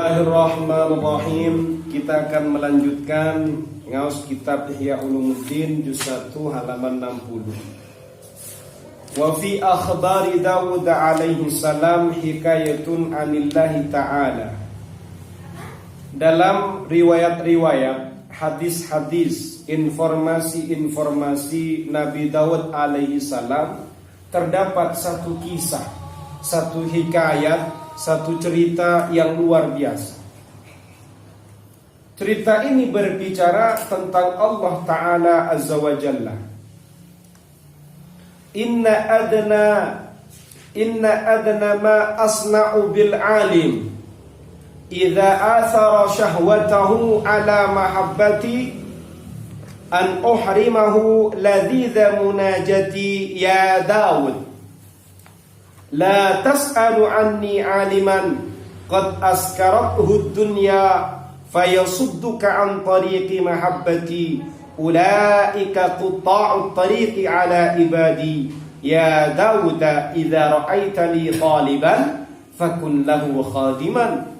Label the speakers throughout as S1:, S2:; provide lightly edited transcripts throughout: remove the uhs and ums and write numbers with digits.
S1: Bismillahirrahmanirrahim. Kita akan melanjutkan ngaos kitab Ihya Ulumuddin juz 1 halaman 60. Wa fi akhbari Dawud alaihi salam hikayatun anillahi ta'ala. Dalam riwayat-riwayat, hadis-hadis, informasi-informasi Nabi Dawud alaihi salam terdapat satu kisah, satu hikayat, satu cerita yang luar biasa. Cerita ini berbicara tentang Allah Ta'ala Azza wa Jalla. Inna adna ma asna'u bil alim idza athara syahwatahu ala mahabbati an uhrimahu ladhidha munajati ya Dawud. La tas'alu anni aliman qad askarathu dunya fayasudduka an tariqi mahabbati ulaika qutta'u tariqi ala ibadi ya Dawud idza ra'aitani taliban fakun lahu khadiman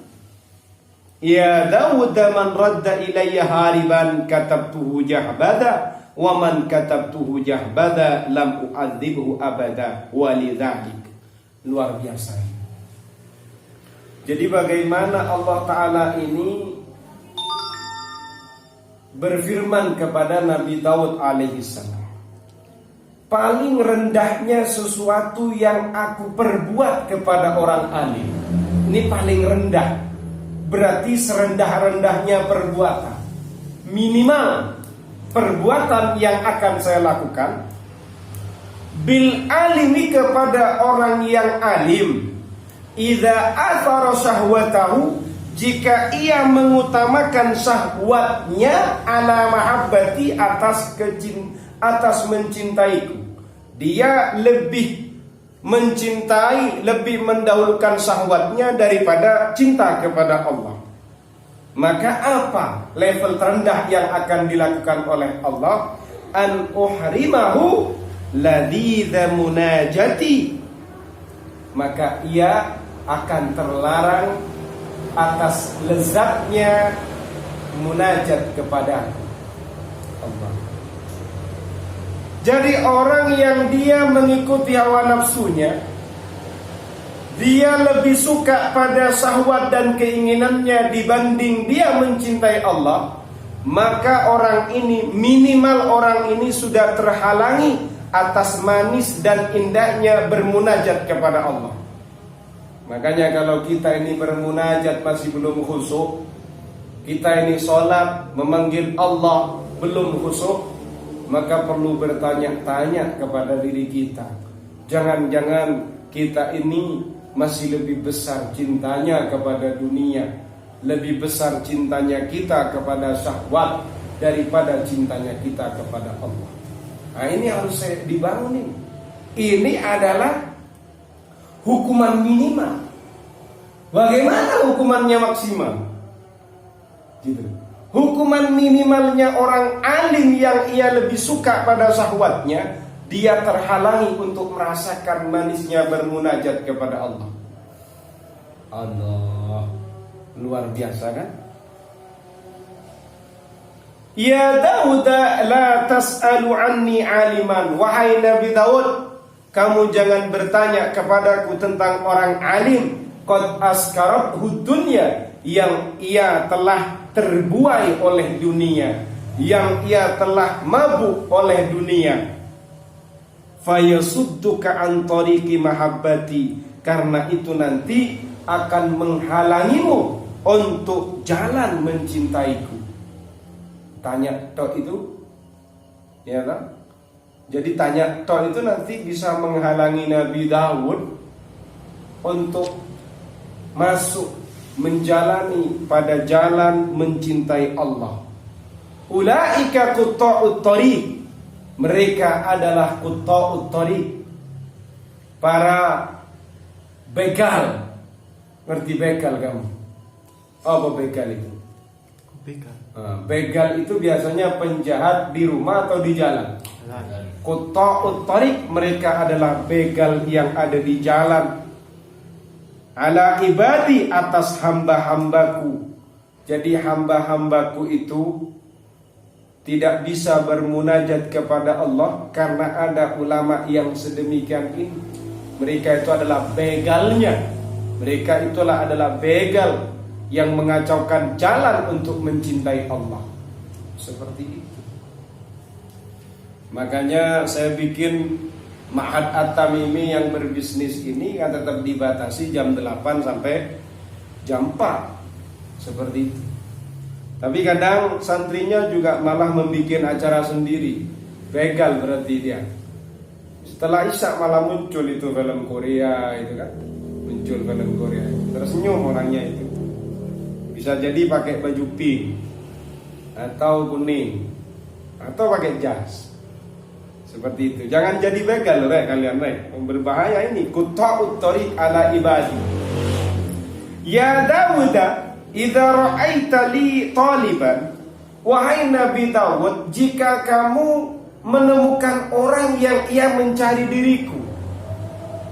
S1: ya Dawud man radda ilayya hariban katabtuhu jahbada wa man katabtuhu jahbada lam u'adzibhu abada walidzalik. Luar biasa. Jadi bagaimana Allah Ta'ala ini berfirman kepada Nabi Daud alaihissalam, paling rendahnya sesuatu yang aku perbuat kepada orang alim. Ini paling rendah. Berarti serendah-rendahnya perbuatan, minimal perbuatan yang akan saya lakukan bil alimi kepada orang yang alim, idza athara syahwatahu, jika ia mengutamakan syahwatnya ala mahabbati, atas mencintaiku. Dia lebih mencintai, lebih mendahulukan syahwatnya daripada cinta kepada Allah. Maka apa level terendah yang akan dilakukan oleh Allah? An uhrimahu ladhidha munajati, maka ia akan terlarang atas lezatnya munajat kepada Allah. Jadi orang yang dia mengikuti hawa nafsunya, dia lebih suka pada syahwat dan keinginannya dibanding dia mencintai Allah, maka orang ini, minimal orang ini sudah terhalangi atas manis dan indahnya bermunajat kepada Allah. Makanya kalau kita ini bermunajat masih belum khusyuk, kita ini sholat memanggil Allah belum khusyuk, maka perlu bertanya-tanya kepada diri kita. Jangan-jangan kita ini masih lebih besar cintanya kepada dunia, lebih besar cintanya kita kepada syahwat daripada cintanya kita kepada Allah. Nah, ini harus dibangun. Ini adalah hukuman minimal. Bagaimana hukumannya maksimal? Gitu. Hukuman minimalnya orang alim yang ia lebih suka pada syahwatnya, dia terhalangi untuk merasakan manisnya bermunajat kepada Allah. Allah, luar biasa kan? Ya Dawud, la tas'alu anni aliman. Wahai Nabi Daud, kamu jangan bertanya kepadaku tentang orang alim. Qad askarathu dunya, yang ia telah terbuai oleh dunia, yang ia telah mabuk oleh dunia. Fayasudduka an tariqi mahabbati, karena itu nanti akan menghalangimu untuk jalan mencintaiku. Tanya tok itu, ya kan? Jadi tanya tok itu nanti bisa menghalangi Nabi Daud untuk masuk menjalani pada jalan mencintai Allah. Ulaika qutta'ut thariq, mereka adalah qutta'ut thariq, para begal. Ngerti begal kamu? Apa begal itu? Begal. Begal itu biasanya penjahat di rumah atau di jalan. Qutta'ut thariq, mereka adalah begal yang ada di jalan. ala ibadi, atas hamba-hambaku. Jadi hamba-hambaku itu tidak bisa bermunajat kepada Allah karena ada ulama yang sedemikian ini. Mereka itu adalah begalnya. Mereka itulah adalah begal yang mengacaukan jalan untuk mencintai Allah. Seperti itu. Makanya saya bikin Ma'had At-Tamimi yang berbisnis ini kan tetap dibatasi jam 8 sampai jam 4. Seperti itu. Tapi kadang santrinya juga malah membuat acara sendiri. Begal berarti dia. Setelah Isya malah muncul itu film Korea itu kan. Muncul film Korea. Tersenyum orangnya itu. Bisa jadi pakai baju pink atau kuning atau pakai jas. Seperti itu. Jangan jadi begal kalian. Berbahaya ini. Quta'ut thariq ala ibadi. Ya Dawuda, idza ra'aita li taliban, wahai Nabi Dawud, jika kamu menemukan orang yang ia mencari diriku,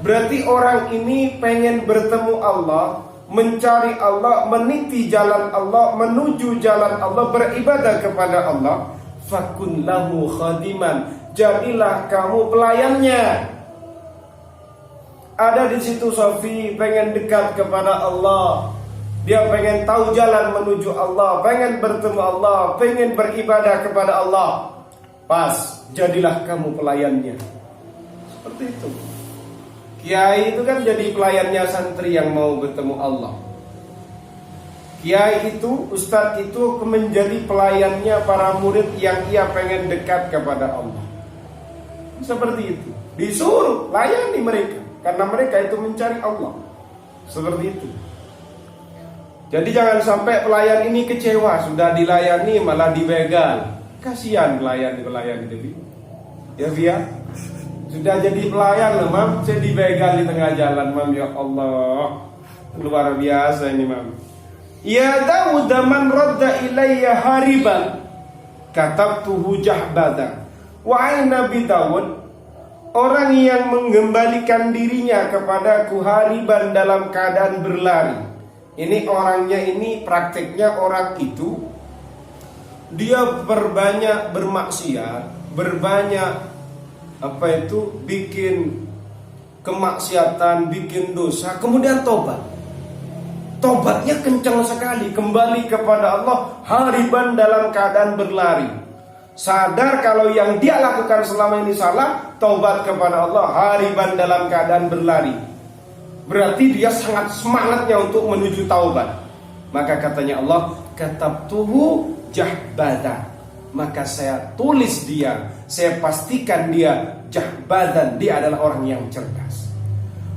S1: berarti orang ini pengen bertemu Allah, mencari Allah, meniti jalan Allah, menuju jalan Allah, beribadah kepada Allah. Fakun lahu khadiman, jadilah kamu pelayannya. Ada di situ Sofi pengen dekat kepada Allah. Dia pengen tahu jalan menuju Allah, pengen bertemu Allah, pengen beribadah kepada Allah. Pas, jadilah kamu pelayannya. Seperti itu. Kiai itu kan jadi pelayannya santri yang mau bertemu Allah. Kiai itu, ustadz itu menjadi pelayannya para murid yang ia pengen dekat kepada Allah. Seperti itu. Disuruh layani mereka, karena mereka itu mencari Allah. Seperti itu. Jadi jangan sampai pelayan ini kecewa, sudah dilayani malah dibegal. Kasihan pelayan itu. Ya Via, sudah jadi pelayan loh Mam, saya dibegal di tengah jalan Mam. Ya Allah, luar biasa ini Mam. Ya Dawud man radda ilayya hariban katabtuhu jahbada. Wahai Nabi Dawud, orang yang mengembalikan dirinya kepadaku hariban dalam keadaan berlari. Ini orangnya ini prakteknya orang itu dia berbanyak bermaksiat, berbanyak bikin kemaksiatan, bikin dosa, kemudian tobat. Tobatnya kencang sekali, kembali kepada Allah hariban dalam keadaan berlari. Sadar kalau yang dia lakukan selama ini salah, tobat kepada Allah hariban dalam keadaan berlari. Berarti dia sangat semangatnya untuk menuju taubat. Maka katanya Allah, katabtuhu jahbada. Maka saya tulis dia, saya pastikan dia jahbadan, dia adalah orang yang cerdas.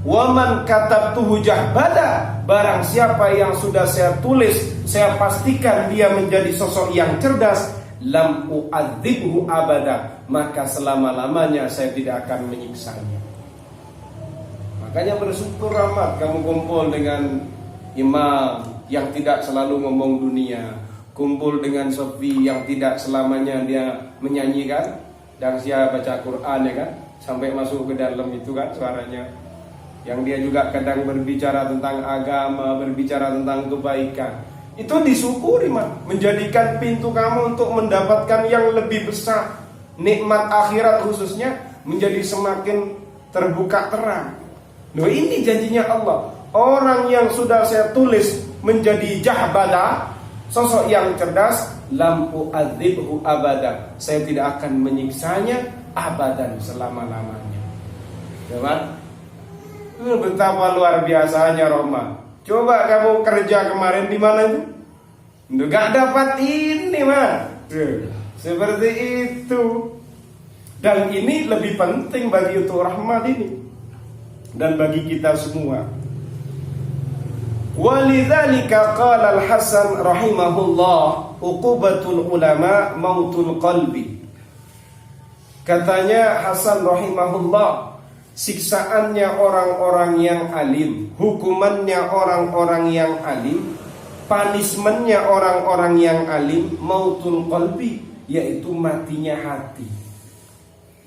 S1: Waman katabtuhu jahbada, barang siapa yang sudah saya tulis, saya pastikan dia menjadi sosok yang cerdas, lam u'adzibhu abada, maka selama-lamanya saya tidak akan menyiksanya. Makanya bersyukur amat kamu kumpul dengan imam yang tidak selalu ngomong dunia, kumpul dengan Sofi yang tidak selamanya dia menyanyikan dan dia baca Quran ya kan, sampai masuk ke dalam itu kan suaranya. Yang dia juga kadang berbicara tentang agama, berbicara tentang kebaikan. Itu disyukuri Mak, menjadikan pintu kamu untuk mendapatkan yang lebih besar, nikmat akhirat khususnya menjadi semakin terbuka terang. Loh ini janjinya Allah. Orang yang sudah saya tulis menjadi jahbada, sosok yang cerdas, lam u'adzibhu abada, saya tidak akan menyiksanya abadan, selama-lamanya. Teman, betapa luar biasanya Roma. Coba kamu kerja kemarin di mana itu? Enggak dapat ini mah. Seperti itu. Dan ini lebih penting bagi itu rahmat ini dan bagi kita semua. Walidzalika qala Al-Hasan rahimahullah, uqubatul ulama mautul qalbi. Katanya Hasan rahimahullah, siksaannya orang-orang yang alim, hukumannya orang-orang yang alim, punishmentnya orang-orang yang alim, mautul qalbi, yaitu matinya hati.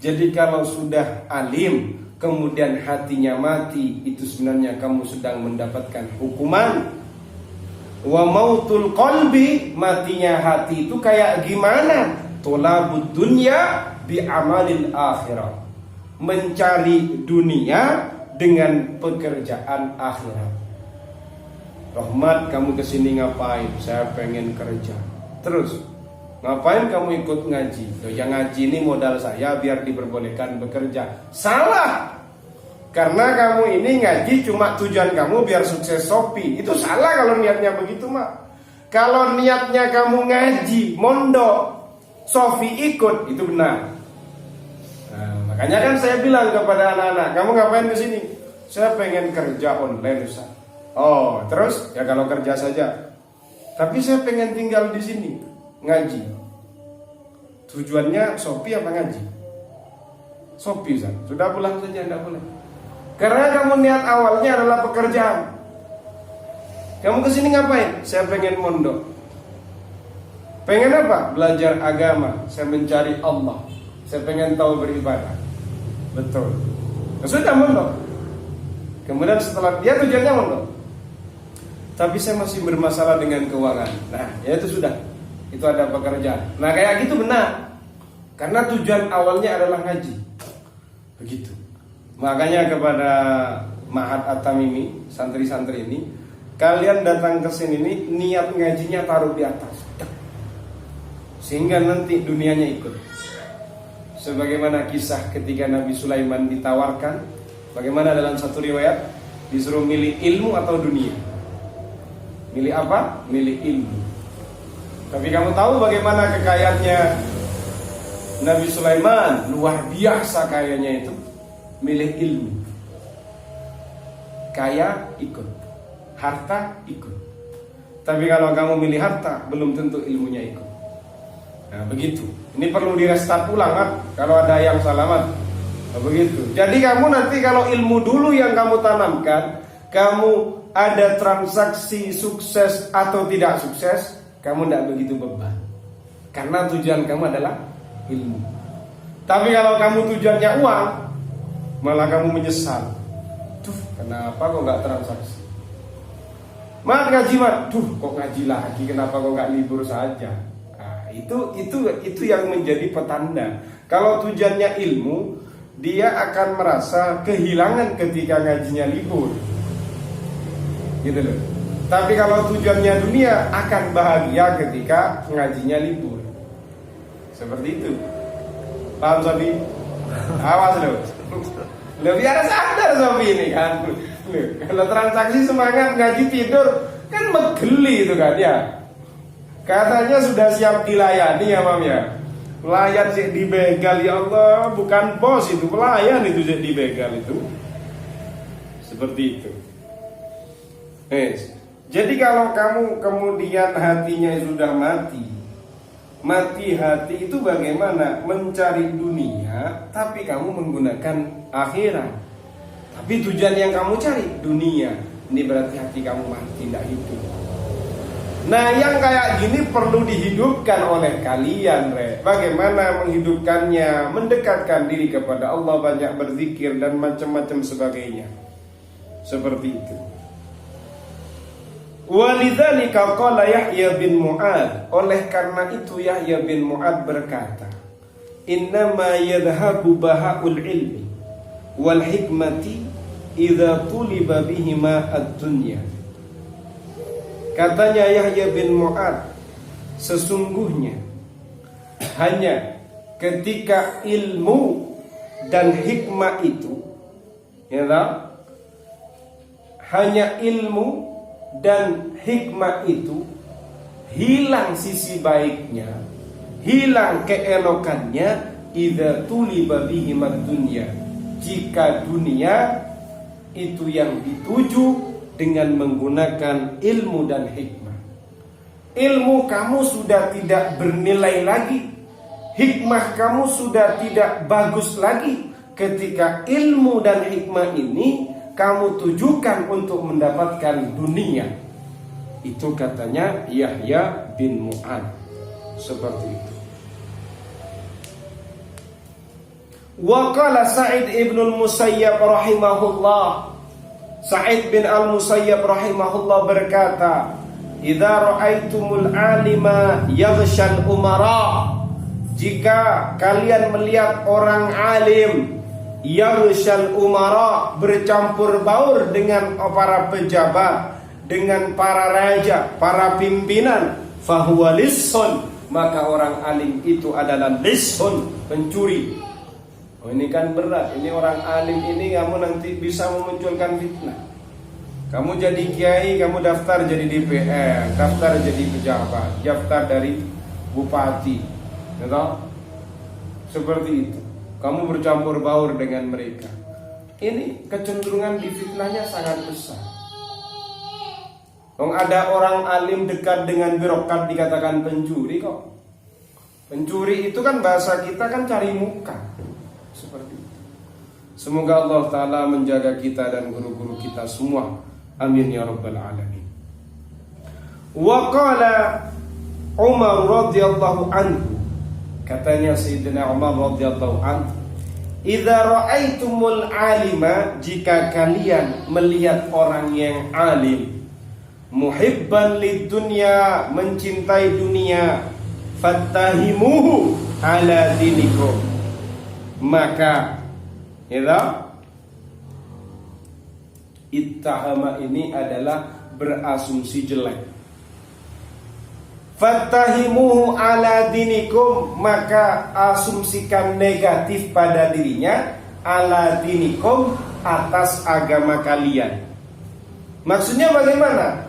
S1: Jadi kalau sudah alim, kemudian hatinya mati, itu sebenarnya kamu sedang mendapatkan hukuman. Wa mautul qalbi, matinya hati itu kayak gimana? Tolabud dunya bi amalil akhirah, mencari dunia dengan pekerjaan akhirat. Rahmat, kamu kesini ngapain? Saya pengen kerja. Terus, ngapain kamu ikut ngaji? Loh, yang ngaji ini modal saya biar diperbolehkan bekerja. Salah. Karena kamu ini ngaji cuma tujuan kamu biar sukses Shopee. Itu salah kalau niatnya begitu, Mak. Kalau niatnya kamu ngaji, mondok, Shopee ikut, itu benar. Nah, makanya kan saya bilang kepada anak-anak, kamu ngapain kesini? Saya pengen kerja online, Ustaz. Oh, terus ya kalau kerja saja. Tapi saya pengen tinggal di sini, ngaji. Tujuannya Shopee apa ngaji? Shopee, Ustaz. Sudah pulang saja, enggak boleh. Karena kamu niat awalnya adalah pekerjaan. Kamu kesini ngapain? Saya pengen mondok. Pengen apa? Belajar agama. Saya mencari Allah. Saya pengen tahu beribadah. Betul. Sudah mondok. Kemudian setelah dia tujuannya mondok. Tapi saya masih bermasalah dengan keuangan. Nah, ya itu sudah. Itu ada pekerjaan. Nah, kayak gitu benar. Karena tujuan awalnya adalah ngaji. Begitu. Makanya kepada Ma'had At-Tamimi, santri-santri ini, kalian datang ke sini ini niat ngajinya taruh di atas. Sehingga nanti dunianya ikut. Sebagaimana kisah ketika Nabi Sulaiman ditawarkan, bagaimana dalam satu riwayat disuruh milih ilmu atau dunia. Milih apa? Milih ilmu. Tapi kamu tahu bagaimana kekayaannya Nabi Sulaiman? Luar biasa kayanya itu. Milih ilmu. Kaya ikut, harta ikut. Tapi kalau kamu milih harta, belum tentu ilmunya ikut. Nah begitu. Ini perlu direstart ulang kan? Kalau ada yang salamat. Nah, begitu. Jadi kamu nanti kalau ilmu dulu yang kamu tanamkan, kamu ada transaksi sukses atau tidak sukses, kamu tidak begitu beban. Karena tujuan kamu adalah ilmu. Tapi kalau kamu tujuannya uang, malah kamu menyesal. Kenapa kok nggak transaksi? Mat ngaji, Mat. Kok ngaji lagi? Kenapa kok nggak libur saja? Nah, itu yang menjadi petanda. Kalau tujuannya ilmu, dia akan merasa kehilangan ketika ngajinya libur. Gitu loh. Tapi kalau tujuannya dunia, akan bahagia ketika ngajinya libur. Seperti itu. Paham, Sobi? Awas loh. Lebih ada sadar Sobi ini kan. Loh, kalau transaksi semangat, ngaji tidur, kan megeli itu kan ya. Katanya sudah siap dilayani ya, Mam ya. Pelayan sih dibegal, ya Allah, bukan bos itu, pelayan itu sih dibegal itu. Seperti itu. Jadi kalau kamu kemudian hatinya sudah mati hati itu bagaimana? Mencari dunia, tapi kamu menggunakan akhirat. Tapi tujuan yang kamu cari dunia, ini berarti hati kamu mati, tidak hidup. Nah yang kayak gini perlu dihidupkan oleh kalian, Bagaimana menghidupkannya? Mendekatkan diri kepada Allah, banyak berzikir dan macam-macam sebagainya. Seperti itu. Walidzalika qala Yahya bin Mu'ad, oleh karena itu Yahya bin Mu'ad berkata, innama yadhhabu baha'ul ilmi wal hikmati idza tuliba bihima ad-dunya. Katanya Yahya bin Mu'ad, sesungguhnya hanya ketika ilmu dan hikmah itu, ya tak? Hanya ilmu dan hikmah itu hilang sisi baiknya, hilang keelokannya, idza tuliba bihimad dunya, jika dunia itu yang dituju dengan menggunakan ilmu dan hikmah. Ilmu kamu sudah tidak bernilai lagi, hikmah kamu sudah tidak bagus lagi ketika ilmu dan hikmah ini kamu tujukan untuk mendapatkan dunia. Itu katanya Yahya bin Mu'ad. Seperti itu. Wa qala Sa'id ibn al-Musayyab rahimahullah, Sa'id bin al-Musayyab rahimahullah berkata, "Idza ra'aitumul 'alima yaghshal umara." Jika kalian melihat orang alim yaghshal umara, bercampur baur dengan para pejabat, dengan para raja, para pimpinan, fahuwa lissun, maka orang alim itu adalah lissun, pencuri. Oh, ini kan berat. Ini orang alim ini kamu nanti bisa memunculkan fitnah. Kamu jadi kiai, kamu daftar jadi DPR, daftar jadi pejabat, daftar dari bupati, gitu? Seperti itu. Kamu bercampur baur dengan mereka. Ini kecenderungan di fitnahnya sangat besar. Ada orang alim dekat dengan birokrat dikatakan pencuri kok. Pencuri itu kan bahasa kita kan cari muka. Seperti itu. Semoga Allah Ta'ala menjaga kita dan guru-guru kita semua. Amin ya rabbal alamin. Wa qala Umar radhiyallahu anhu, katanya Sayyidina Umar radhiyallahu anhu, "Idza ra'aitumul 'alima," jika kalian melihat orang yang alim, muhibban lid dunya, mencintai dunia, fattahimuhu ala dinikum, maka ittahama ini adalah berasumsi jelek. Fattahimuhu ala dinikum, maka asumsikan negatif pada dirinya, ala dinikum, atas agama kalian. Maksudnya bagaimana?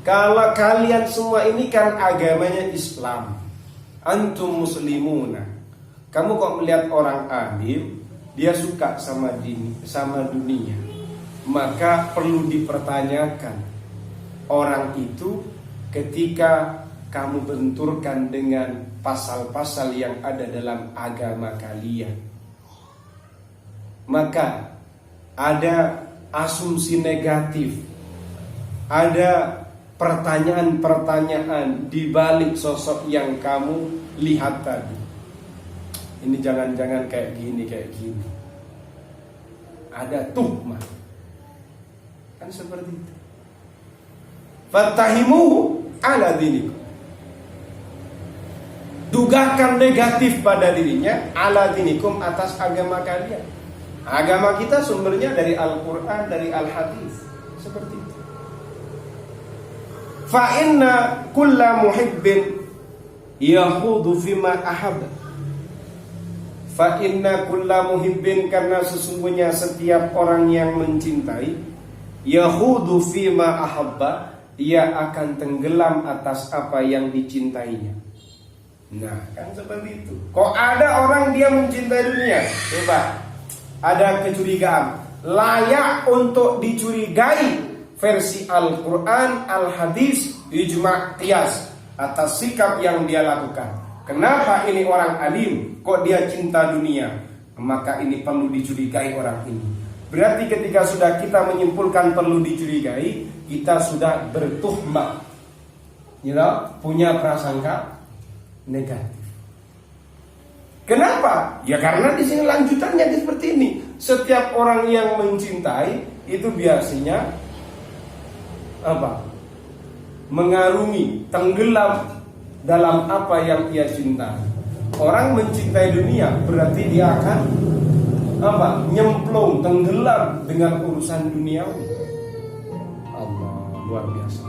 S1: Kalau kalian semua ini kan agamanya Islam, antum muslimuna, kamu kok melihat orang alim, dia suka sama dunia, maka perlu dipertanyakan orang itu ketika kamu benturkan dengan pasal-pasal yang ada dalam agama kalian. Maka ada asumsi negatif, ada pertanyaan-pertanyaan di balik sosok yang kamu lihat tadi. Ini jangan-jangan kayak gini. Ada tuhmah. Kan seperti itu. Fattahimuhu ala dinikum. Dugakan negatif pada dirinya, ala dinikum, atas agama kalian. Agama kita sumbernya dari Al-Quran, dari Al-Hadis. Seperti itu. Fa inna kulla muhibbin yahudu fima ahabba. Fa inna kulla muhibbin, karena sesungguhnya setiap orang yang mencintai, yahudu fima ahabba, ia akan tenggelam atas apa yang dicintainya. Nah, kan seperti itu. Kok ada orang dia mencintai dunia? Coba, ada kecurigaan layak untuk dicurigai versi Al-Quran, Al-Hadis, ijma' qiyas atas sikap yang dia lakukan. Kenapa ini orang alim kok dia cinta dunia? Maka ini perlu dicurigai orang ini. Berarti ketika sudah kita menyimpulkan perlu dicurigai, kita sudah bertuhmah, punya prasangka negatif. Kenapa? Ya karena di sini lanjutannya seperti ini. Setiap orang yang mencintai itu biasanya mengarungi, tenggelam dalam apa yang ia cintai. Orang mencintai dunia berarti dia akan nyemplung, tenggelam dengan urusan duniawi. Allah, luar biasa.